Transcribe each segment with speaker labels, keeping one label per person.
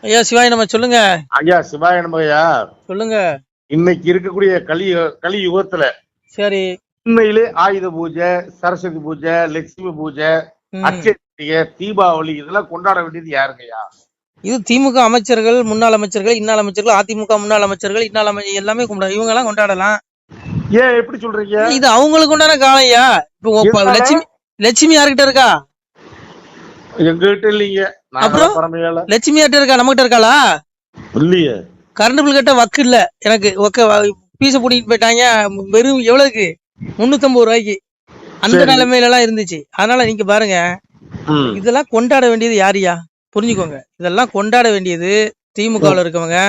Speaker 1: ஐயா சிவாய் நம்ம சொல்லுங்க.
Speaker 2: ஐயா சிவாய நமகையா.
Speaker 1: சொல்லுங்க.
Speaker 2: இன்னைக்கு இருக்கக்கூடிய கலி யுகத்துல
Speaker 1: சரி.
Speaker 2: உண்மையிலே ஆயுத பூஜை, சரஸ்வதி பூஜை, லட்சுமி பூஜை, அட்சய திருதியை, தீபாவளி இதெல்லாம் கொண்டாட வேண்டியது யாருங்கய்யா?
Speaker 1: இது திமுக அமைச்சர்கள், முன்னாள் அமைச்சர்கள், இன்னாள் அமைச்சர்கள், அதிமுக முன்னாள் அமைச்சர்கள், இன்னாள் எல்லாமே கும்பிட இவங்க எல்லாம் கொண்டாடலாம்.
Speaker 2: ஏன் எப்படி சொல்றீங்க?
Speaker 1: இது அவங்களுக்கு உண்டான காலம் ஐயா. இப்போ லட்சுமி யாருக்கிட்ட இருக்கா?
Speaker 2: எங்ககிட்ட இல்லைங்க.
Speaker 1: அப்புறம் லட்சுமி யார்கிட்ட இருக்கா? நம்ம கிட்ட இருக்காளா?
Speaker 2: இல்லையே.
Speaker 1: கரண்ட் பில் கட்ட வக்கு இல்ல எனக்கு. பீச பூட்டிட்டு போயிட்டாங்க. வெறும் எவ்வளவுக்கு? 350 ரூபாய்க்கு. அந்த நிலைமையில எல்லாம் இருந்துச்சு. அதனால நீங்க பாருங்க, இதெல்லாம் கொண்டாட வேண்டியது யாரியா? புரிஞ்சுக்கோங்க. இதெல்லாம் கொண்டாட வேண்டியது திமுகவில் இருக்கவங்க,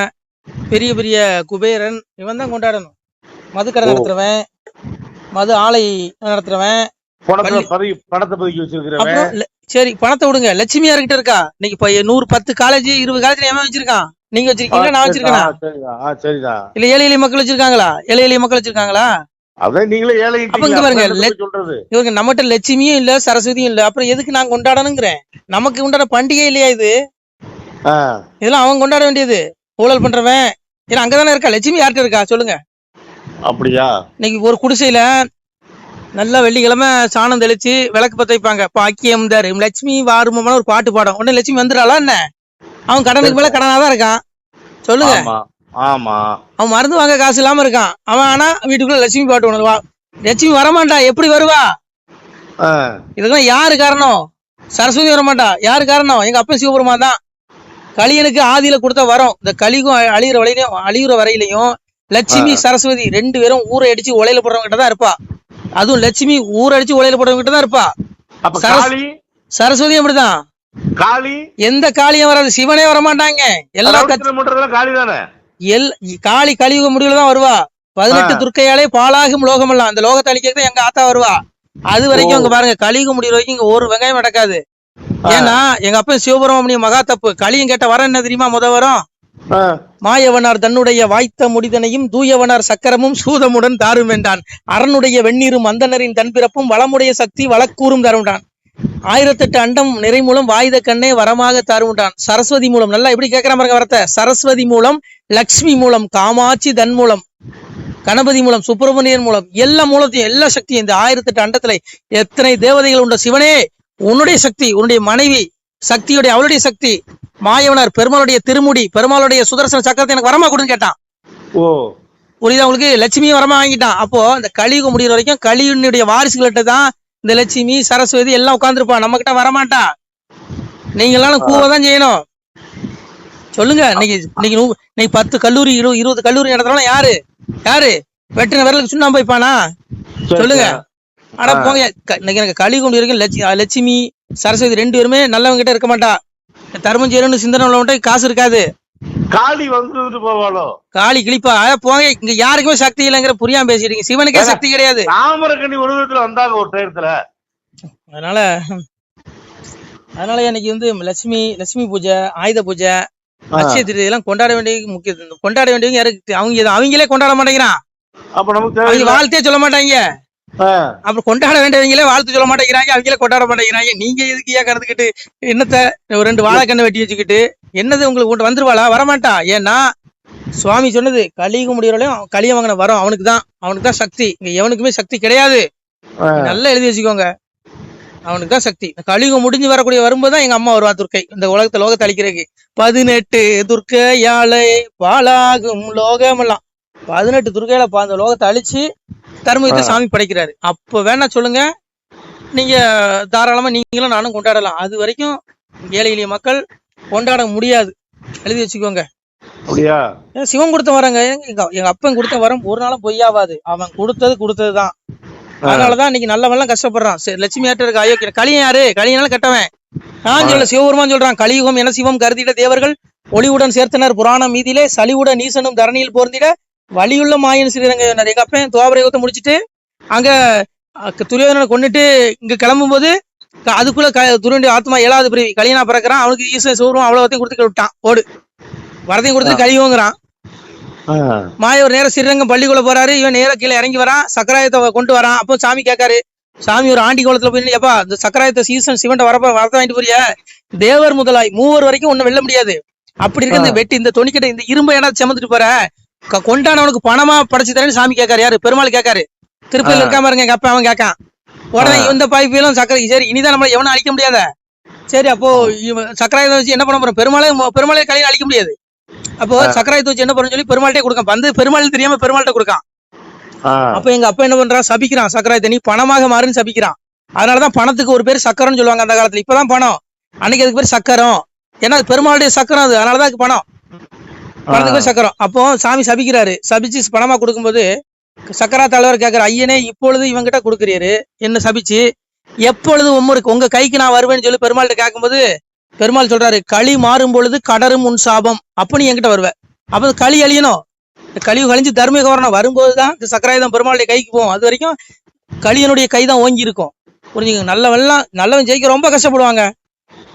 Speaker 1: பெரிய பெரிய குபேரன், இவன் தான் கொண்டாடணும். மதுக்கடை நடத்துறவன், மது ஆலை நடத்துறவன், சரி பணத்தை விடுங்க. லட்சுமி யார்கிட்ட இருக்கா? இன்னைக்கு 110 காலேஜ் 20 காலேஜ் எவன் வச்சிருக்கான்? நீங்க வச்சிருக்கீங்களா? நான் வச்சிருக்கேனா? இல்ல ஏழை எளிய மக்கள் வச்சிருக்காங்களா? ஏழை எளிய மக்கள் வச்சிருக்காங்களா? இவங்க நம்மகிட்ட லட்சுமியும் இல்ல, சரஸ்வதியும் இல்ல. அப்புறம் எதுக்கு நான் கொண்டாடணுங்கிறேன்? நமக்கு உண்டான பண்டிகை இல்லையா இது? இதெல்லாம் அவங்க கொண்டாட வேண்டியது. ஊழல் பண்றவன் ஏன்னா அங்கதானே இருக்கா. லட்சுமி யார்கிட்ட இருக்கா சொல்லுங்க.
Speaker 2: அப்படியா? இன்னைக்கு
Speaker 1: ஒரு குடிசையில நல்லா வெள்ளிக்கிழமை சாணம் தெளிச்சு விளக்கு பத்த வைப்பாங்க. பாக்கியம் தாரு லட்சுமி வாருமான ஒரு பாட்டு பாடும். உடனே லட்சுமி வந்துடுறாளா என்ன? அவன் கடனுக்கு மேல கடனாதான் இருக்கான். சொல்லுங்க.
Speaker 2: ஆமா,
Speaker 1: அவன் மருந்து வாங்க காசு இல்லாம இருக்கான். அவன் ஆனா வீட்டுக்குள்ள லட்சுமி பாட்டு உணர்வா. லட்சுமி வரமாட்டா. எப்படி வருவா? இதெல்லாம் யாரு காரணம்? சரஸ்வதி வரமாட்டா. யாரு காரணம்? எங்க அப்பன் சிவபெருமான் தான். கலியனுக்கு ஆதியில கொடுத்த வரோம். இந்த கலிக்கும் அழியுற வரையிலையும் லட்சுமி சரஸ்வதி 2 பேரும் ஊரை அடிச்சு உலையில போடுறவங்க தான் இருப்பா. அதுவும் லட்சுமி ஊரை அடிச்சு உலையில போடுறவங்க தான் இருப்பா. சரஸ்வதி அப்படிதான்.
Speaker 2: காளி
Speaker 1: எந்த காளியும் வராது. சிவனே வரமாட்டாங்க. எல்லா காளி கலியுக முடிவுலதான் வருவா. 18 துர்க்கையாலே பாலாகும் லோகமெல்லாம். அந்த லோகத்தை அழிக்கிறது எங்க ஆத்தா வருவா. அது வரைக்கும் அங்க பாருங்க, கலியுக முடிவு வரைக்கும் இங்க ஒரு வெங்காயம் நடக்காது. ஏன்னா எங்க அப்பா சிவபெருமான் மகா தப்பு. கலியும் கேட்ட வர என்ன தெரியுமா? வரும் மாயவனார் தன்னுடைய வாய்த்த முடிதனையும் தூயவனார் சக்கரமும் சூதமுடன் தாரும் வேண்டான். அரணுடைய வெந்நீரும் அந்தனரின் தன்பிறப்பும் வளமுடைய சக்தி வழக்கூறும் தருண்டான். 1008 அண்டம் நிறை மூலம் வாய்த கண்ணே வரமாக தருண்டான். சரஸ்வதி மூலம் நல்லா எப்படி கேட்கிற பாருங்க வரத்தை. சரஸ்வதி மூலம், லக்ஷ்மி மூலம், காமாட்சி தன் மூலம், கணபதி மூலம், சுப்பிரமணியன் மூலம், எல்லா மூலத்தையும் எல்லா சக்தியும் இந்த 1008 அண்டத்துல எத்தனை தேவதைகள் உண்ட சிவனே, உன்னுடைய சக்தி, உன்னுடைய மனைவி சக்தியுடைய அவளுடைய சக்தி, மாயவனார் பெருமாளுடைய திருமுடி, பெருமாளுடைய சுதர்சன சக்கரத்தை எனக்கு வரமா கொடுன்னு கேட்டான். புரியுதா உங்களுக்கு? லட்சுமியும் வரமா வாங்கிட்டான். அப்போ இந்த கலியுகம் முடிகிற வரைக்கும் கலியுடைய வாரிசுகள்கிட்ட தான் இந்த லட்சுமி சரஸ்வதி எல்லாம் உட்கார்ந்துருப்பான். நம்ம கிட்ட வரமாட்டா. நீங்க எல்லாம் கூவதான் செய்யணும். சொல்லுங்க. இன்னைக்கு 10 கல்லூரி 20 கல்லூரி நடத்துறோம். யாரு வெட்டின விரலுக்கு சுண்ணாம்பு வைப்பானா? சொல்லுங்க. ஆனா போங்க. இன்னைக்கு எனக்கு கலியுகம் வரைக்கும் லட்சுமி சரஸ்வதி 2 பேருமே நல்லவங்க கிட்ட இருக்க மாட்டா. தர்மம் செய்யணும்னு சிந்தனை உள்ளவங்க காசு இருக்காது.
Speaker 2: காளி வந்துட்டு போவாளோ?
Speaker 1: காளி கிளிப்பா. போங்க. இங்க யாருக்குமே சக்தி இல்லைங்கிற புரியாம பேசிட்டீங்க. சிவனுக்கே சக்தி கிடையாது.
Speaker 2: தாமரக்கண்ணி ஒரு விதத்துல வந்தாங்க ஒரு டயத்துல.
Speaker 1: அதனால இன்னைக்கு லட்சுமி பூஜை, ஆயுத பூஜை, அட்சய திருதி எல்லாம் கொண்டாட வேண்டிய முக்கியத்துவம். கொண்டாட வேண்டியவங்க யாருக்கு? அவங்களே கொண்டாட மாட்டேங்கிறான். அவங்க வாழ்த்தே சொல்ல மாட்டாங்க. அப்புறம் கொண்டாட வேண்டியவங்களே வாழ்த்து சொல்ல மாட்டேங்கிறாங்க. அவங்களே கொண்டாட மாட்டேங்கிறாங்க. நீங்க எதுக்கு ஏன் கடந்துக்கிட்டு என்னத்த ஒரு 2 வாழைக்கண்ணை வெட்டி வச்சுக்கிட்டு என்னது உங்களுக்கு வந்துருவாளா? வரமாட்டா. ஏன்னா சுவாமி சொன்னது கலியுக முடியறவளையும் களிய வாங்கின வரும் அவனுக்கு தான் சக்தி. இங்க எவனுக்குமே சக்தி கிடையாது. நல்லா எழுதி வச்சுக்கோங்க. அவனுக்கு தான் சக்தி. கலியுகம் முடிஞ்சு வரக்கூடிய வரும்போதுதான் எங்க அம்மா வருவா துர்க்கை. இந்த லோகத்தை அழிக்கிறதுக்கு 18 துர்க்கையாலே பாலாகும் லோகம் எல்லாம் 18 துர்க்கையில அந்த லோகத்தை அழிச்சு தர்மத்தை சாமி படைக்கிறாரு. அப்ப வேணா சொல்லுங்க, நீங்க தாராளமா நீங்களும் நானும் கொண்டாடலாம். அது வரைக்கும் ஏழை எளிய மக்கள் கொண்டாட முடியாது. எழுதி வச்சுக்கோங்க. சிவன் கொடுத்த வரங்க. எங்க அப்பன் கொடுத்த வரம் ஒரு நாளும் பொய்யாவாது. அவன் கொடுத்ததுதான். அதனாலதான் இன்னைக்கு நல்லவெல்லாம் கஷ்டப்படுறான். லட்சுமி யார்ட்ட இருக்கா? ஐயோ கலியன் யாரு? கலியனால கெட்டவன். நான் சொல்ல சிவபெருமான் சொல்றான். கலியுகம் என சிவம் கருதிட தேவர்கள் ஒளிவுடன் சேர்த்தனர் புராணம் மீதிலே சலிவுடன் நீசனும் தரணியில் போர்ந்திட வலியுள்ள மாயன் ஸ்ரீரங்க. எங்க அப்பன் துவாபர யுகத்தை முடிச்சுட்டு அங்க துரியோதனனை கொண்டுட்டு இங்க கிளம்பும் போது அதுக்குள்ள துரியனுடைய ஆத்மா 7வது பிரிவி கலியனா பிறக்கிறான். அவனுக்கு ஈஸ்வரன் சிவபெருமான் அவ்வளவுத்தையும் கொடுத்து விட்டான். ஓடு வரதையும் கொடுத்துட்டு கலியுங்கிறான். மாயவர் நேர ஸ்ரீரங்கம் பள்ளிக்குள்ள போறாரு. இவன் நேர கீழே இறங்கி வரான். சக்கராயத்தை கொண்டு வரான். அப்போ சாமி கேட்காரு. சாமி ஒரு ஆண்டி கோலத்துல போய் எப்பா இந்த சக்கராயத்தை சீசன் சிவன் வரத வாங்கிட்டு போறிய? தேவர் முதலாய் 3 வரைக்கும் ஒன்னும் வெல்ல முடியாது. அப்படி இருக்க இந்த வெட்டி இந்த துணிக்கிட்ட இந்த இரும்பை ஏன்னா சுமந்துட்டு போற கொண்டானவனுக்கு பணமா படைச்சு தரேன்னு சாமி கேட்காரு. யாரு? பெருமாள் கேட்காரு. திருப்பதியில் இருக்காம இருங்க எங்க அப்பா அவன் கேட்கான். உடனே இந்த பாய்ப்பிலும் சக்கரை சரி இனிதான் நம்மள எவனும் அழிக்க முடியாத. சரி அப்போ சக்கராயத்தை வச்சு என்ன பண்ண போறோம்? பெருமாளே கையில அழிக்க முடியாது. அப்போ சக்கராயத்தை வச்சு என்ன பண்ணு சொல்லி பெருமாள்கிட்டே கொடுக்கான். வந்து பெருமாள் தெரியாம பெருமாள்கிட்ட கொடுக்கான். அப்ப எங்க அப்பா என்ன பண்றான்? சபிக்கிறான். சக்கராயத்தை நீ பணமாக மாறுன்னு சபிக்கிறான். அதனாலதான் பணத்துக்கு ஒரு பேர் சக்கரம்னு சொல்லுவாங்க அந்த காலத்துல. இப்பதான் பணம், அன்னைக்கு அதுக்கு பேர் சக்கரம். ஏன்னா அது பெருமாளுடைய சக்கரம், அது அதனாலதான் பணம், பணத்துக்கு பேர் சக்கரம். அப்போ சாமி சபிக்கிறாரு. சபிச்சு பணமா கொடுக்கும்போது சக்கரா தலைவர் கேட்கிற, ஐயனே இப்பொழுது இவங்கிட்ட கொடுக்குறீரு என்ன சபிச்சு, எப்பொழுது உங்க கைக்கு நான் வருவேன்னு சொல்லி பெருமாள்கிட்ட கேட்கும்போது பெருமாள் சொல்றாரு, களி மாறும் பொழுது கடரும் உன் சாபம், அப்ப நீ என்கிட்ட வருவ. அப்ப களி அழியணும், கழிவு கழிஞ்சு தர்மீக வரணும். வரும்போதுதான் இந்த சக்கராயுதம் பெருமாளுடைய கைக்கு போகும். அது வரைக்கும் களியனுடைய கை தான் ஓங்கி இருக்கும். புரிஞ்சுங்க. நல்லவன் ஜெயிக்க ரொம்ப கஷ்டப்படுவாங்க.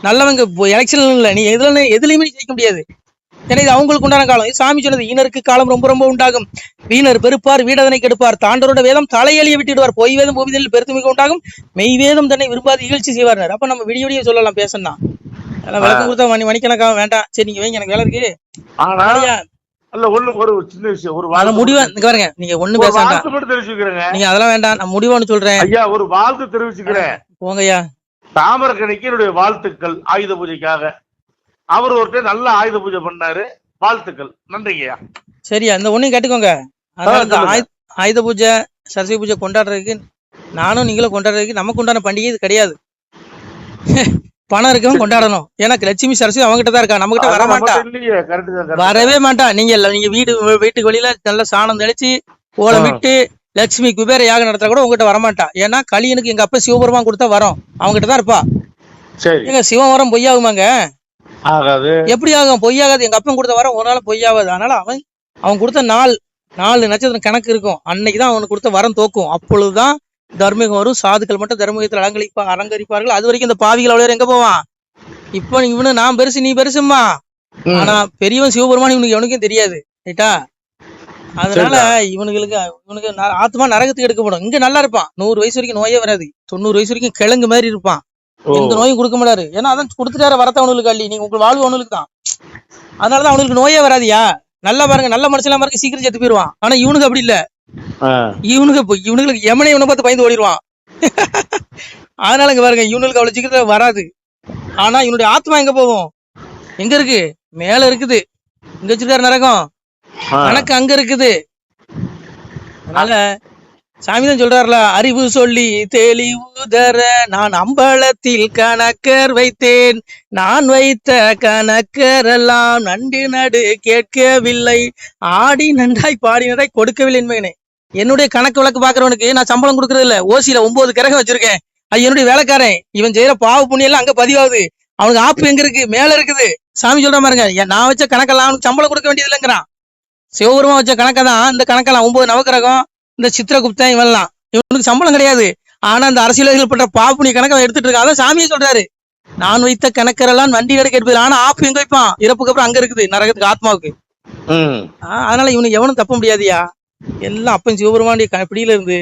Speaker 1: நல்லவங்க எலெக்ஷன் இல்லை, நீ எதுலையுமே ஜெயிக்க முடியாது. ஏன்னா இது அவங்களுக்கு உண்டான காலம். இது சாமி சொன்னது, ஈனருக்கு காலம் ரொம்ப ரொம்ப உண்டாகும், வீணர் பெருப்பார் வீடதனை கெடுப்பார், தாண்டரோட வேதம் தலையெளிய விட்டுடுவார், பொய் வேதம் பூமியில் பெருத்துமிக உண்டாகும், மெய் வேதம் தன்னை விரும்பாது இகழ்ச்சி செய்வார். அப்ப நம்ம விடிய சொல்லலாம் பேசணும்னா. விளக்கம் கொடுத்தா மணிக்கணக்காக வேண்டாம். சரி நீங்க வைங்க, எனக்கு வேலை இருக்கு.
Speaker 2: ஒரு சின்ன விஷயம், ஒரு
Speaker 1: முடிவா பாருங்க, நீங்க ஒண்ணு பேச
Speaker 2: தெரிவிச்சுக்கிறேங்க.
Speaker 1: நீங்க அதெல்லாம் வேண்டாம், நான் முடிவான்னு சொல்றேன்.
Speaker 2: ஐயா ஒரு வாழ்த்து தெரிவிச்சுக்கிறேன்.
Speaker 1: போங்கய்யா.
Speaker 2: தாமரக்கணிக்கு என்னுடைய வாழ்த்துக்கள் ஆயுத பூஜைக்காக. அவர் ஒருத்தர் நல்ல ஆயுத பூஜை பண்ணாரு, வாழ்த்துக்கள், நன்றிங்கய்யா.
Speaker 1: சரியா, இந்த ஒன்னையும் கேட்டுக்கோங்க. ஆயுத பூஜை சரஸ்வதி பூஜை கொண்டாடுறதுக்கு நானும் நீங்களும் கொண்டாடுறதுக்கு நமக்கு உண்டான பண்டிகை இது கிடையாது. பணம் இருக்கவன் கொண்டாடணும். ஏன்னா லட்சுமி சரஸ்வதி அவங்ககிட்ட தான் இருக்கா, நம்ம கிட்ட வர மாட்டா, வரவே மாட்டா. நீங்க வீட்டுக்கு வெளியில நல்ல சாணம் தெளிச்சு ஓலம் விட்டு லட்சுமி குபேர யாகம் நடத்த கூட உங்ககிட்ட வரமாட்டா. ஏன்னா களியனுக்கு எங்க அப்பா சிவபெருமான் கொடுத்தா வரோம் அவங்ககிட்ட தான் இருப்பா. எங்க சிவன் வரம் பொய்யாகுமாங்க? எப்படி ஆகும்? பொய்யாகாது. எங்க அப்பன் கொடுத்த வரம் ஒரு நாள் பொய்யாகாது. அதனால அவன் கொடுத்த 4 நட்சத்திரம் கணக்கு இருக்கும். அன்னைக்குதான் அவனுக்கு கொடுத்த வரம் தோக்கும். அப்பொழுதுதான் தர்மீகம் வரும். சாதுக்கள் மட்டும் தர்மீகத்தில் அலங்கரிப்பார்கள். அது வரைக்கும் இந்த பாவிகள் அவ்வளவு எங்க போவான்? இப்ப இவனு நான் பெருசு நீ பெருசுமா, ஆனா பெரியவன் சிவபெருமான் இவனுக்கு எவனுக்கும் தெரியாது. ரைட்டா? அதனால இவனுக்கு ஆத்மா நரகத்துக்கு எடுக்கப்படும். இங்க நல்லா இருப்பான், 100 வயசு வரைக்கும் நோயே வராது, 90 வயசு வரைக்கும் கிழங்கு மாதிரி இருப்பான், எந்த நோயும் கொடுக்க முடியாது. ஏன்னா அதான் கொடுத்துட்டாரு வரத்த அவனுக்கு அள்ளி, நீங்க உங்களுக்கு வாழ்வு அவனுக்கு தான். அதனாலதான் அவனுக்கு நோயே வராதியா. நல்லா பாருங்க, நல்ல மனுஷன் பாருங்க சீக்கிரம் செத்து போயிருவான். ஆனா இவனுக்கு அப்படி இல்ல, இவனுக்கு எமனை இவனை பார்த்து பயந்து ஓடிடுவான். அதனால இங்க பாருங்க, இவனுக்கு அவ்வளவு சீக்கிரத்துல வராது. ஆனா இவனுடைய ஆத்மா எங்க போவோம்? எங்க இருக்கு? மேல இருக்குது. இங்க வச்சிருக்காரு நரகம், கணக்கு அங்க இருக்குது. அதனால சாமிதான் சொல்றாருல, அறிவு சொல்லி தெளிவு தர நான் அம்பலத்தில் கணக்கர் வைத்தேன், நான் வைத்த கணக்கரெல்லாம் நண்டு நடு கேட்கவில்லை, ஆடி நன்றாய் பாடி நன்றாய் கொடுக்கவில்லை என்பேனே. என்னுடைய கணக்கு விளக்கு பாக்குறவனுக்கு நான் சம்பளம் கொடுக்கறது இல்ல. ஓசியில 9 கிரகம் வச்சிருக்கேன், அது என்னுடைய வேலைக்காரன். இவன் செய்யற பாவ புண்ணியம் எல்லாம் அங்க பதிவாகுது. அவனுக்கு ஆப்பு எங்க இருக்கு? மேல இருக்குது. சாமி சொல்ற பாருங்க, நான் வச்ச கணக்கெல்லாம் அவனுக்கு சம்பளம் கொடுக்க வேண்டியது இல்லைங்கிறான். சிவபெருமா வச்ச கணக்கதான் இந்த கணக்கெல்லாம் 9 நவக்கிரகம், இந்த சித்திரகுப்தன், இவெல்லாம் இவனுக்கு சம்பளம் கிடையாது. ஆனா இந்த அரசியல்வாதிகள் பண்ற பாப்புனி கணக்கை எடுத்துட்டு இருக்கான். அதான் சாமியை சொல்றாரு, நான் வைத்த கணக்கரெல்லாம் வண்டி கடை கேட்பது. ஆனா ஆப்பு எங்க வைப்பான்? இறப்புக்கு அப்புறம் அங்க இருக்குது, நரகத்துக்கு, ஆத்மாவுக்கு. அதனால இவனுக்கு எவனும் தப்ப முடியாதியா. எல்லாம் அப்பன் சிவபெருமானுடைய பிடியில இருந்து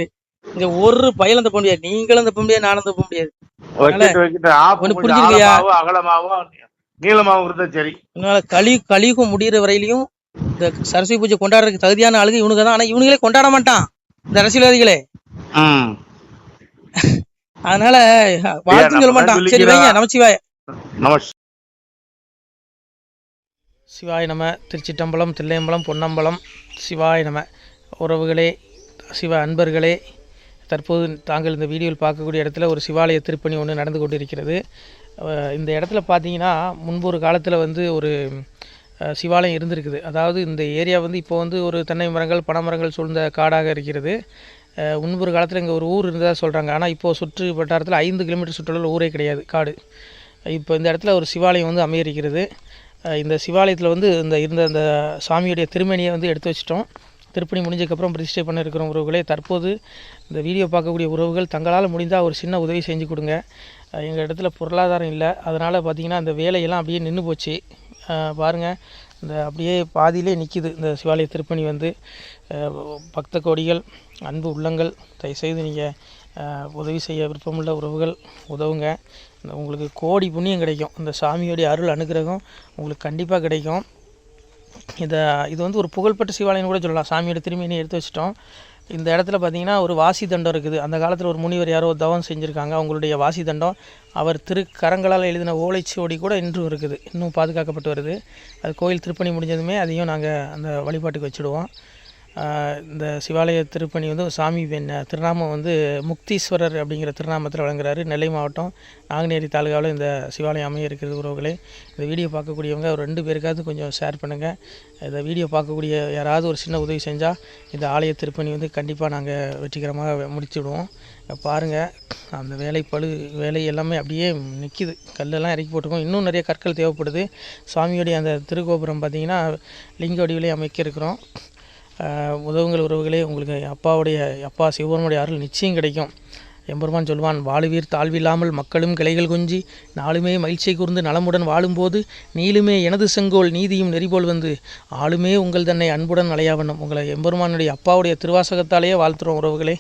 Speaker 1: இங்க ஒரு பயலும் தப்ப முடியாது. நீங்களும் தப்ப முடியாது, நானும் தப்ப முடியாது. புரிஞ்சுக்கலையா? கலியுகம் முடிகிற வரையிலையும் இந்த சரஸ்வதி பூஜை கொண்டாடுறதுக்கு தகுதியான ஆளுங்க இவனுக்கு தான். ஆனா இவனுங்களே கொண்டாட மாட்டான் இந்த அரசியல்வாதிகளே. அதனால வாழ்த்து சொல்ல மாட்டான். சரி வைங்க. நமச்சிவாய. சிவாய நம. திருச்சிட்டம்பலம், தில்லையம்பலம், பொன்னம்பலம். சிவாய நம. உறவுகளே, சிவ அன்பர்களே, தற்போது தாங்கள் இந்த வீடியோவில் பார்க்கக்கூடிய இடத்துல ஒரு சிவாலய திருப்பணி ஒன்று நடந்து கொண்டிருக்கிறது. இந்த இடத்துல பார்த்தீங்கன்னா முன்பு ஒரு காலத்தில் ஒரு சிவாலயம் இருந்திருக்குது. அதாவது இந்த ஏரியா இப்போ ஒரு தென்னை மரங்கள், பனை மரங்கள் சூழ்ந்த காடாக இருக்கிறது. முன்பு ஒரு காலத்தில் இங்கே ஒரு ஊர் இருந்ததாக சொல்கிறாங்க. ஆனால் இப்போது சுற்று வட்டாரத்தில் 5 கிலோமீட்டர் சுற்றுலா ஊரே கிடையாது, காடு. இப்போ இந்த இடத்துல ஒரு சிவாலயம் அமையிருக்கிறது. இந்த சிவாலயத்தில் இருந்த அந்த சாமியுடைய திருமணியை எடுத்து வச்சிட்டோம். திருப்பணி முடிஞ்சதுக்கப்புறம் பிரதிஷ்டை பண்ண இருக்கிற உறவுகளே, தற்போது இந்த வீடியோ பார்க்கக்கூடிய உறவுகள் தங்களால் முடிந்தால் ஒரு சின்ன உதவி செஞ்சு கொடுங்க. எங்கள் இடத்துல பொருளாதாரம் இல்லை, அதனால் பார்த்திங்கன்னா அந்த வேலையெல்லாம் அப்படியே நின்று போச்சு. பாருங்கள், இந்த அப்படியே பாதியிலே நிற்கிது இந்த சிவாலய திருப்பணி. பக்த கோடிகள், அன்பு உள்ளங்கள், தயவுசெய்து நீங்கள் உதவி செய்ய விருப்பமுள்ள உறவுகள் உதவுங்க. உங்களுக்கு கோடி புண்ணியம் கிடைக்கும். இந்த சாமியோடைய அருள் அனுகிரகம் உங்களுக்கு கண்டிப்பாக கிடைக்கும். இது வந்து ஒரு புகழ்பெற்ற சிவாலயம் கூட சொல்லலாம். சாமியோட திருமேனியை எடுத்து வச்சிட்டோம். இந்த இடத்துல பார்த்திங்கன்னா ஒரு வாசி தண்டம் இருக்குது. அந்த காலத்தில் ஒரு முனிவர் யாரோ தவம் செஞ்சுருக்காங்க. அவங்களுடைய வாசி தண்டம் அவர் திருக்கரங்களால் எழுதின ஓலைச்சுவடி கூட இன்றும் இருக்குது, இன்னும் பாதுகாக்கப்பட்டு வருது. அது கோயில் திருப்பணி முடிஞ்சதுமே அதையும் நாங்கள் அந்த வழிபாட்டுக்கு வச்சுடுவோம். இந்த சிவாலய திருப்பணி வந்து சாமி திருநாமம் வந்து முக்தீஸ்வரர் அப்படிங்கிற திருநாமத்தில் வழங்குறாரு. நெல்லை மாவட்டம் நாங்குநேரி தாலுகாவில் இந்த சிவாலயம் அமைய இருக்கிறது உறவுகளே. இந்த வீடியோ பார்க்கக்கூடியவங்க ஒரு 2 பேருக்காவது கொஞ்சம் ஷேர் பண்ணுங்கள். இந்த வீடியோ பார்க்கக்கூடிய யாராவது ஒரு சின்ன உதவி செஞ்சால் இந்த ஆலய திருப்பணி வந்து கண்டிப்பாக நாங்கள் வெற்றிகரமாக முடிச்சுடுவோம். பாருங்கள், அந்த வேலை எல்லாமே அப்படியே நிற்கிது. கல்லெல்லாம் இறக்கி போட்டிருக்கோம். இன்னும் நிறைய கற்கள் தேவைப்படுது. சுவாமியோடைய அந்த திருக்கோபுரம் பார்த்திங்கன்னா லிங்க வடிவிலே அமைக்க இருக்கிறோம். உதவுங்கள் உறவுகளே. உங்களுக்கு அப்பா சிவபெருமானுடைய அருள் நிச்சயம் கிடைக்கும். எம்பெருமான் சொல்வான், வாழுவீர் தாழ்வில்லாமல் மக்களும் கிளைகள் கொஞ்சி நாளுமே மகிழ்ச்சியை கூர்ந்து நலமுடன் வாழும்போது நீளுமே எனது செங்கோல் நீதியும் நெறிபோல் வந்து ஆளுமே உங்கள் தன்னை அன்புடன் அலையாவண்ணம். உங்களை எம்பெருமானுடைய அப்பாவுடைய திருவாசகத்தாலேயே வாழ்த்துறோம் உறவுகளே.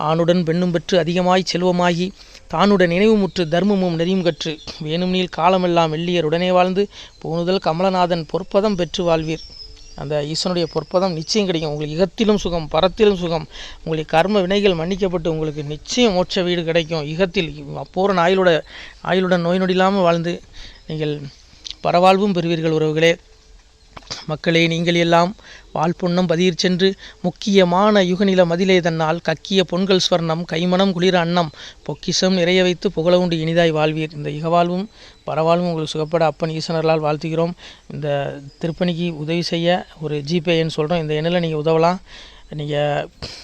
Speaker 1: ஆணுடன் பெண்ணும் பெற்று அதிகமாய் செல்வமாகி தானுடன் நினைவுமுற்று தர்மமும் நெறியும் கற்று வேணும்னில் காலமெல்லாம் வெள்ளியர் உடனே வாழ்ந்து போனுதல் கமலநாதன் பொற்பதம் பெற்று வாழ்வீர். அந்த ஈசனுடைய பொற்பதம் நிச்சயம் கிடைக்கும். உங்களுக்கு இகத்திலும் சுகம், பரத்திலும் சுகம். உங்களுடைய கர்ம வினைகள் மன்னிக்கப்பட்டு உங்களுக்கு நிச்சயம் மோட்ச வீடு கிடைக்கும். இகத்தில் பூரண ஆயுளுடன் நோய் நொடி இல்லாமல் வாழ்ந்து நீங்கள் பரவாழ்வும் பெறுவீர்கள் உறவுகளே. மக்களே, நீங்கள் எல்லாம் வாழ்பொன்னம் பதியிற் சென்று முக்கியமான யுகநில மதிலே தன்னால் கக்கிய பொன்கள் ஸ்வர்ணம் கைமணம் குளிர அன்னம் பொக்கிஷம் நிறைய வைத்து புகழ உண்டு இனிதாய் வாழ்வீர். இந்த இகவாழ்வும் பரவாழ்வும் உங்களுக்கு சுகப்பட அப்பன் ஈசனர்களால் வாழ்த்துகிறோம். இந்த திருப்பணிக்கு உதவி செய்ய ஒரு ஜிபே எண் சொல்கிறோம். இந்த எண்ணில் நீங்கள் உதவலாம். நீங்கள்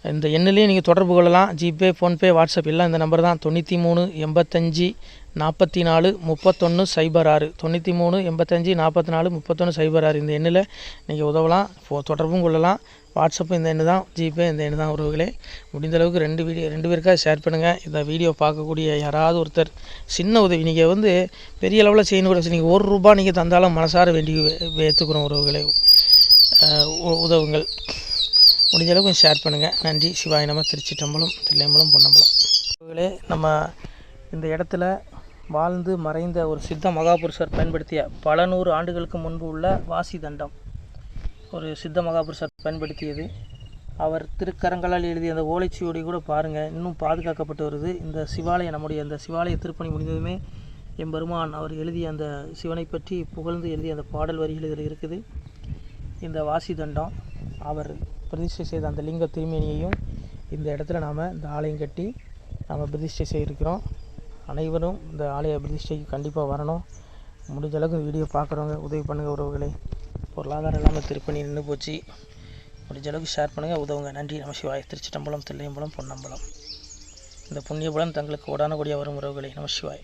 Speaker 1: இந்த எண்ணிலே நீங்கள் தொடர்பு கொள்ளலாம். ஜிபே, ஃபோன்பே, வாட்ஸ்அப் எல்லாம் இந்த நம்பர் தான். 93 85 44 31 06 93 85 44 31 06. இந்த எண்ணில் நீங்கள் உதவலாம், தொடர்பும் கொள்ளலாம். வாட்ஸ்அப்பு இந்த எண்ணு தான், ஜிபே இந்த எண்ணு தான் உறவுகளே. முடிந்தளவுக்கு 2 பேருக்காக ஷேர் பண்ணுங்கள். இந்த வீடியோ பார்க்கக்கூடிய யாராவது ஒருத்தர் சின்ன உதவி, நீங்கள் வந்து பெரிய அளவில் செய்யணும் கூட, நீங்கள் ₹1 நீங்கள் தந்தாலும் மனசார வேண்டி ஏற்றுக்கிறோம் உறவுகளே. உதவுங்கள். முடிஞ்ச அளவுக்கு கொஞ்சம் ஷேர் பண்ணுங்கள். நன்றி. சிவாய நம. திருச்சிற்றம்பலம், தில்லையம்பலம், பொன்னம்பலம். உறவுகளே, நம்ம இந்த இடத்துல வாழ்ந்து மறைந்த ஒரு சித்த மகாபுருஷர் பயன்படுத்திய பல 100 ஆண்டுகளுக்கு முன்பு உள்ள வாசி தண்டம் ஒரு சித்த மகாபுருஷர் பயன்படுத்தியது. அவர் திருக்கரங்களால் எழுதிய அந்த ஓலைச்சுவடி கூட பாருங்கள், இன்னும் பாதுகாக்கப்பட்டு வருது. இந்த சிவாலயம், நம்முடைய அந்த சிவாலய திருப்பணி முடிந்ததுமே எம்பெருமான் அவர் எழுதிய அந்த சிவனை பற்றி புகழ்ந்து எழுதிய அந்த பாடல் வரிகள் இதில் இருக்குது. இந்த வாசி தண்டம் அவர் பிரதிஷ்டை செய்த அந்த லிங்க திருமேனியையும் இந்த இடத்துல நாம் இந்த ஆலயம் கட்டி நாம் பிரதிஷ்டை செய்திருக்கிறோம். அனைவரும் இந்த ஆலய பிரதிஷ்டைக்கு கண்டிப்பாக வரணும். முடிஞ்ச அளவுக்கு வீடியோ பார்க்குறவங்க உதவி பண்ணுங்கள் உறவுகளை. பொருளாதாரம் இல்லாமல் திருப்பணி நின்று போச்சு. முடிஞ்ச அளவுக்கு ஷேர் பண்ணுங்கள், உதவுங்க. நன்றி. நம சிவாய. திருச்சிற்றம்பலம், தில்லையம்பலம், பொன்னம்பலம். இந்த புண்ணிய பலன் தங்களுக்கு கோடான கோடியாக வரும் உறவுகளை. நம சிவாய.